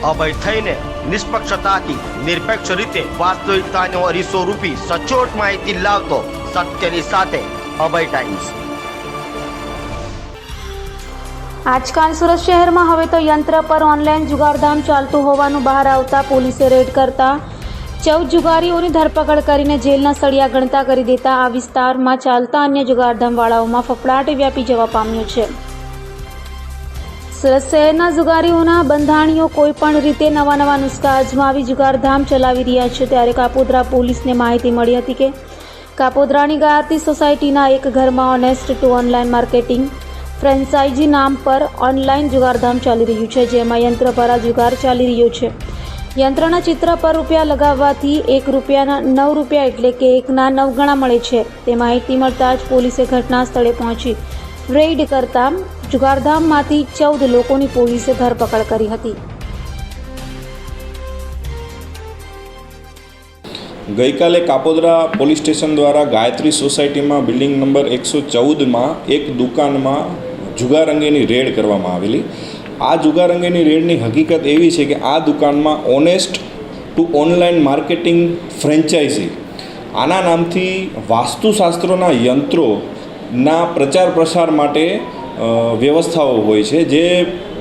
અભય થઈને નિષ્પક્ષતાથી નિરપેક્ષ રીતે વાસ્તવિકતાનો અરીસો રૂપી સચોટ માહિતી લાવતો સત્યની સાથે અભય ટાઈમ્સ। આજકાલ સુરત શહેરમાં હવે તો યંત્ર પર ઓનલાઈન જુગારધામ ચાલતું હોવાનું બહાર આવતા પોલીસે રેડ કરતા 14 જુગારીઓની ધરપકડ કરીને જેલના સળિયા ગણતા કરી દેતા આ વિસ્તારમાં ચાલતા અન્ય જુગારધામવાળાઓમાં ફફડાટ વ્યાપી જવા પામ્યો છે। સુરત શહેરના જુગારીઓના બંધાણીઓ કોઈપણ રીતે નવા નુસ્ખા અજમાવી જુગારધામ ચલાવી રહ્યા છે। ત્યારે કાપોદ્રા પોલીસને માહિતી મળી હતી કે કાપોદ્રાની ગાયત્રી સોસાયટીના એક ઘરમાં honest to online marketing franchise નામ પર ઓનલાઈન જુગારધામ ચાલી રહ્યું છે, જેમાં યંત્ર પર આ જુગાર ચાલી રહ્યો છે। યંત્રના ચિત્ર પર રૂપિયા લગાવવાથી 1 રૂપિયાના 9 રૂપિયા એટલે કે 1ના 9 ગણા મળે છે। તે માહિતી મળતા જ પોલીસે ઘટના સ્થળે પહોંચી રેડ કરતા જુગારધામમાંથી 14 લોકોની પોલીસે ધરપકડ કરી હતી। ગઈકાલે કાપોદ્રા પોલીસ સ્ટેશન દ્વારા ગાયત્રી સોસાયટીમાં બિલ્ડિંગ નંબર 114માં એક દુકાનમાં જુગાર અંગેની રેડ કરવામાં આવેલી। આ જુગાર અંગેની રેડની હકીકત એવી છે કે આ દુકાનમાં honest to online marketing franchise આના નામથી વાસ્તુશાસ્ત્રોના યંત્રોના પ્રચાર પ્રસાર માટે વ્યવસ્થાઓ હોય છે,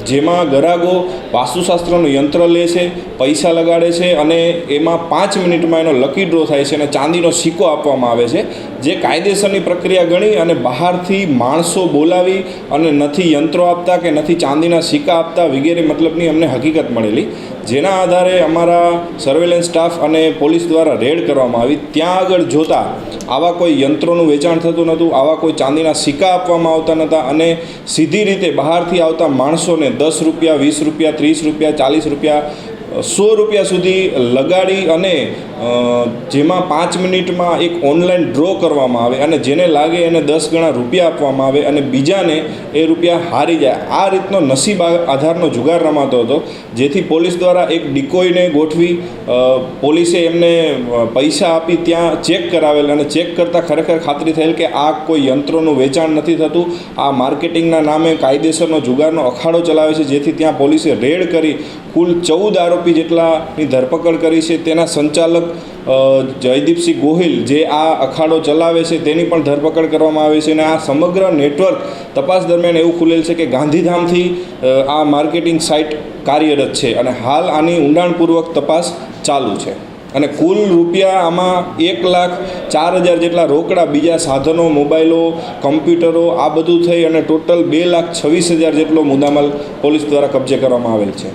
જેમાં ગ્રાહકો વાસ્તુશાસ્ત્રનું યંત્ર લે છે, પૈસા લગાડે છે અને એમાં 5 મિનિટમાં એનો લકી ડ્રો થાય છે અને ચાંદીનો સિક્કો આપવામાં આવે છે, જે કાયદેસરની પ્રક્રિયા ગણી અને બહારથી માણસો બોલાવી અને નથી યંત્રો આપતા કે નથી ચાંદીના સિક્કા આપતા વગેરે મતલબની અમને હકીકત મળેલી, જેના આધારે અમારા સર્વેલન્સ સ્ટાફ અને પોલીસ દ્વારા રેડ કરવામાં આવી। ત્યાં આગળ જોતાં આવા કોઈ યંત્રોનું વેચાણ થતું નહોતું, આવા કોઈ ચાંદીના સિક્કા આપવામાં આવતા નહોતા અને સીધી રીતે બહારથી આવતા માણસોને 10 રૂપિયા, 20 રૂપિયા, 30 રૂપિયા, 40 રૂપિયા, 100 રૂપિયા સુધી લગાડી અને જેમાં 5 મિનિટમાં એક ઓનલાઈન ડ્રો કરવામાં આવે અને જેને લાગે એને 10 ગણા રૂપિયા આપવામાં આવે અને બીજાને એ રૂપિયા હારી જાય। આ રીતનો નસીબ આધારનો જુગાર રમાતો હતો, જેથી પોલીસ દ્વારા એક ડિકોઈને ગોઠવી પોલીસે એમને પૈસા આપી ત્યાં ચેક કરાવેલ અને ચેક કરતાં ખરેખર ખાતરી થયેલ કે આ કોઈ યંત્રોનું વેચાણ નથી થતું, આ માર્કેટિંગના નામે કાયદેસરનો જુગારનો અખાડો ચલાવે છે, જેથી ત્યાં પોલીસે રેડ કરી કુલ 14 આરોપી જેટલાની ધરપકડ કરી છે। તેના સંચાલક જયદીપસિંહ ગોહિલ જે આ અખાડો ચલાવે છે તેની પણ ધરપકડ કરવામાં આવે છે અને આ સમગ્ર નેટવર્ક તપાસ દરમિયાન એવું ખુલેલ છે કે ગાંધીધામથી આ માર્કેટિંગ સાઇટ કાર્યરત છે અને હાલ આની ઊંડાણપૂર્વક તપાસ ચાલુ છે અને કુલ રૂપિયા આમાં 1,04,000 જેટલા રોકડા, બીજા સાધનો, મોબાઈલો, કમ્પ્યુટરો આ બધું થઈ અને ટોટલ 2,26,000 જેટલો મુદ્દામાલ પોલીસ દ્વારા કબજે કરવામાં આવેલ છે।